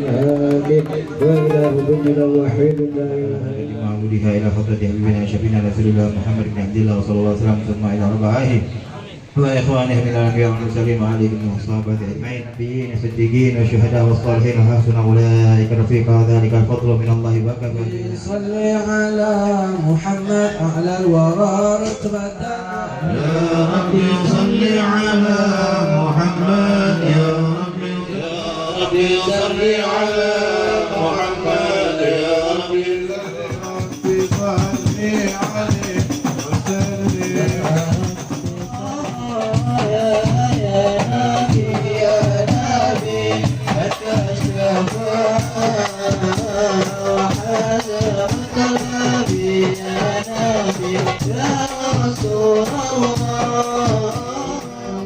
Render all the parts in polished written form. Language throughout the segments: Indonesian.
آمين وإلهكم من الوحيد لا إله إلا معبودها إلى حضرة حبيبنا شفينا رسول الله محمد بن عبد الله صلى الله عليه وسلم ثم إلى ربائه وإخوانه من الأنبياء والمرسلين وعليهم والصحابة أجمعين النبيين الصديقين والشهداء والصالحين وحسن أولئك رفيقا ذلك الفضل من الله وكفى. صل على محمد على الورى رتبة يا ربي صل على محمد يا ربي صل على محمد يا ربي صل عليه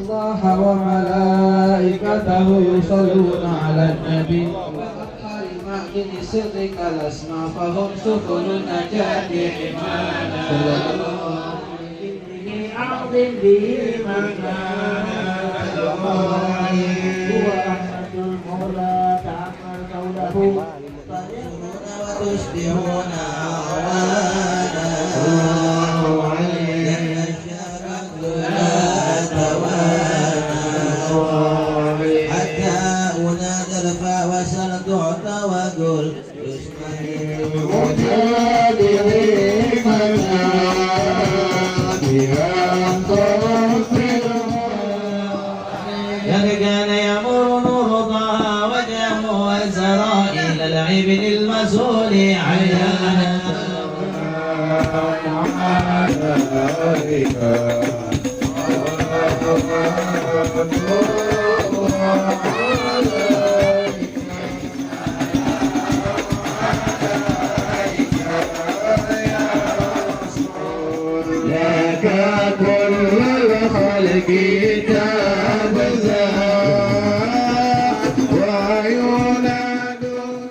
الله وملائكته يصلون على النبي من سرك الأسماء فهم سفن النجاة حمانا أعظم به من هو أحمد المولى تعمل قوله تطيعون وتشبهون أعوانا وقل كان يمر نور ضاء وجهه وزرائل العبن المسؤول عيانا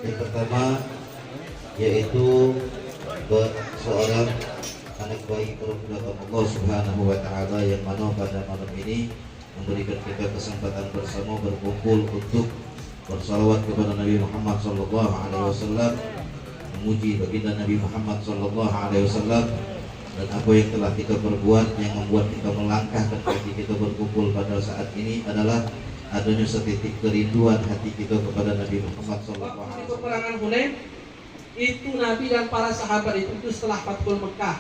Yang pertama yaitu seorang anak bayi perbuatan Allah Subhanahu wa Ta'ala yang mana pada malam ini memberikan kita kesempatan bersama berkumpul untuk bersalawat kepada Nabi Muhammad Sallallahu Alaihi Wasallam, memuji baginda Nabi Muhammad Sallallahu Alaihi Wasallam, dan apa yang telah kita perbuat yang membuat kita melangkahkan kaki kita berkumpul pada saat ini adalah adanya setitik kerinduan hati kita kepada Nabi Muhammad Sallallahu Alaihi Wasallam. Peperangan Hunain itu Nabi dan para sahabat itu setelah Fathul Mekah,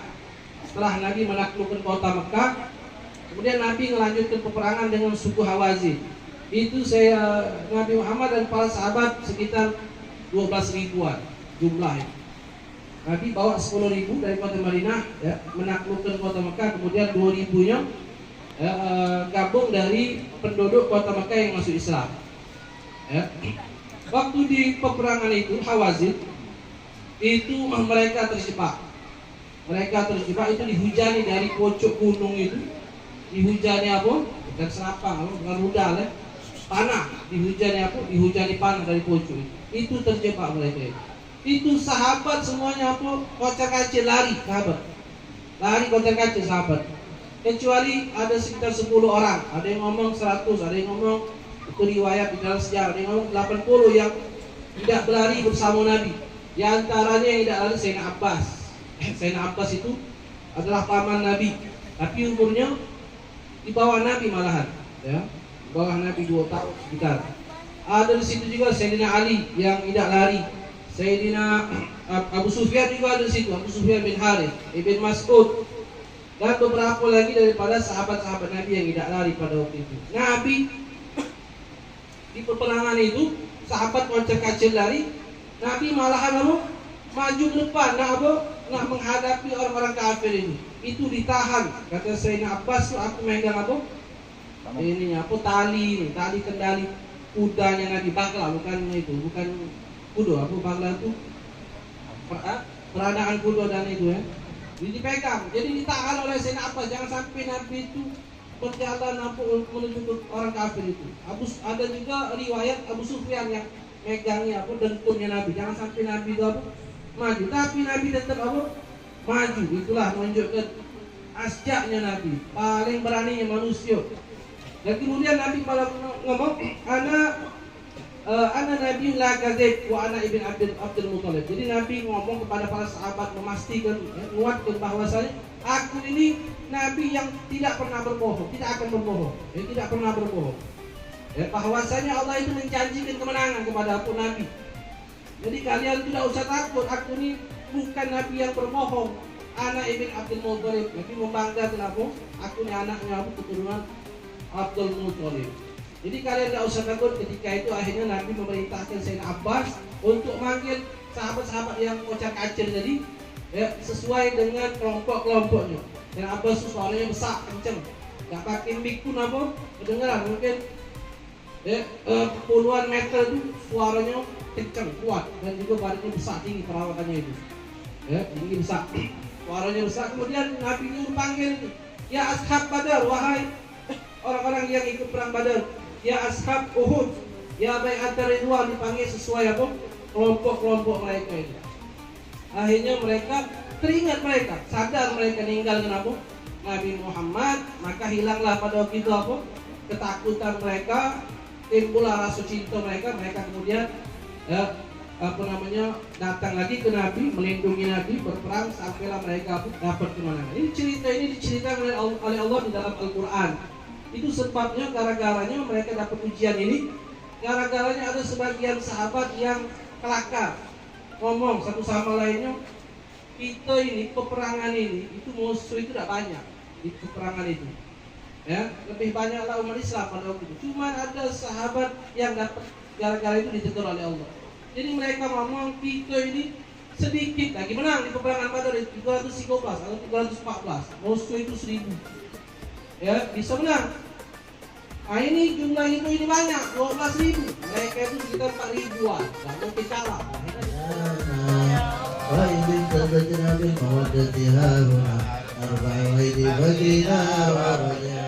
setelah Nabi menaklukkan kota Mekah, kemudian Nabi melanjutkan peperangan dengan suku Hawazin. Itu Nabi Muhammad dan para sahabat sekitar 12 ribuan jumlah. Nabi bawa 10.000 dari kota Madinah ya, menaklukkan kota Mekah, kemudian 2.000-nya gabung dari penduduk kota Mekah yang masuk Islam. Ya. Waktu di peperangan itu Hawazin itu mereka terjebak. Mereka terjebak itu dihujani dari pojok gunung itu. Dihujani apa? Bukan serapang, bukan rudal ya. Panah, dihujani apa? Dihujani panah dari pojok itu. Itu terjebak mereka. Itu sahabat semuanya apa? Kocar-kacir lari, sahabat. Lari kocar-kacir sahabat. Kecuali ada sekitar 10 orang. Ada yang ngomong 100, ada yang ngomong itu riwayat di dalam sejarah, ada yang ngomong 80 yang tidak berlari bersama Nabi. Di antaranya yang tidak lari Sayyidina Abbas. Sayyidina Abbas itu adalah paman Nabi, tapi umurnya di bawah Nabi malahan, ya. Di bawah Nabi 2 tahun sekitar. Ada di situ juga Sayyidina Ali yang tidak lari. Sayyidina Abu Sufyan juga ada di situ, Abu Sufyan bin Harith, Ibn Mas'ud, dan beberapa lagi daripada sahabat-sahabat Nabi yang tidak lari pada waktu itu. Nabi di peperangan itu sahabat kocar-kacir lari, Nabi malahan apa? Maju ke depan, nak menghadapi orang-orang kafir ini. Itu ditahan. Kata Sayyidina Abbas, aku megang apa? Ini apa? Tali kendali kudanya Nabi, bagla, bukan itu, bukan kudo, apa bagla itu? Peradaan kudo dan itu ya. Jadi dipegang, jadi ditahan oleh Sayyidina Abbas, jangan sampai Nabi itu berjalan menuju ke orang kafir itu. Ada juga riwayat Abu Sufyan yang megangnya denturnya Nabi, jangan sampai Nabi itu maju, tapi Nabi tetap maju. Itulah menunjukkan asjaknya Nabi, paling beraninya manusia. Dan kemudian Nabi malah ngomong, ana ana nabi la kadzib wa ana ibn Abdul Muthalib. Jadi Nabi ngomong kepada para sahabat, memastikan, menguatkan bahwasanya aku ini nabi yang tidak pernah berbohong, tidak akan berbohong, tidak pernah berbohong. Bahwasanya Allah itu menjanjikan kemenangan kepada aku nabi. Jadi kalian tidak usah takut, aku ini bukan nabi yang berbohong. Ana ibn Abdul Muthalib. Nabi membanggakan aku ini anaknya keturunan Abdul Muthalib. Jadi kalian tidak usah takut. Ketika itu akhirnya Nabi memerintahkan Sayyidina Abbas untuk manggil sahabat-sahabat yang kocar-kacir tadi, sesuai dengan kelompok-kelompoknya. Dan Abbas itu suaranya besar, kenceng, nggak pakai mic pun kedengaran, mungkin puluhan meter itu suaranya kenceng, kuat, dan juga badannya besar, tinggi perawakannya itu, tinggi besar, suaranya besar. Kemudian Nabi itu panggil, ya ashab Badar, wahai orang-orang yang ikut perang Badar, ya ashab Uhud, ya bai'at Ridwan, dipanggil sesuai kelompok-kelompok mereka itu. Akhirnya mereka teringat, mereka sadar mereka meninggalkan Nabi Muhammad, maka hilanglah pada waktu itu ketakutan mereka, timbullah rasa cinta mereka kemudian datang lagi ke Nabi, melindungi Nabi, berperang sampailah mereka dapat kemenangan. Ini diceritakan oleh Allah di dalam Al-Quran. Itu sebabnya, gara-garanya mereka dapat ujian ini, gara-garanya ada sebagian sahabat yang kelakar, ngomong satu sama lainnya, kita ini peperangan ini, itu musuh itu tidak banyak di peperangan itu, lebih banyaklah umat Islam pada waktu itu. Cuma ada sahabat yang dapat, gara-gara itu ditegur oleh Allah. Jadi mereka ngomong, kita ini sedikit lagi menang di peperangan Badar itu 313 atau 314, musuh itu 1000. Bisa menang. Nah ini jumlah ini banyak, 12.000. Mereka itu sekitar 4.000-an. Gak mungkin kalah. وإذ تبتنا بالمودة هاهنا أربع وإذ بقينا ورجعنا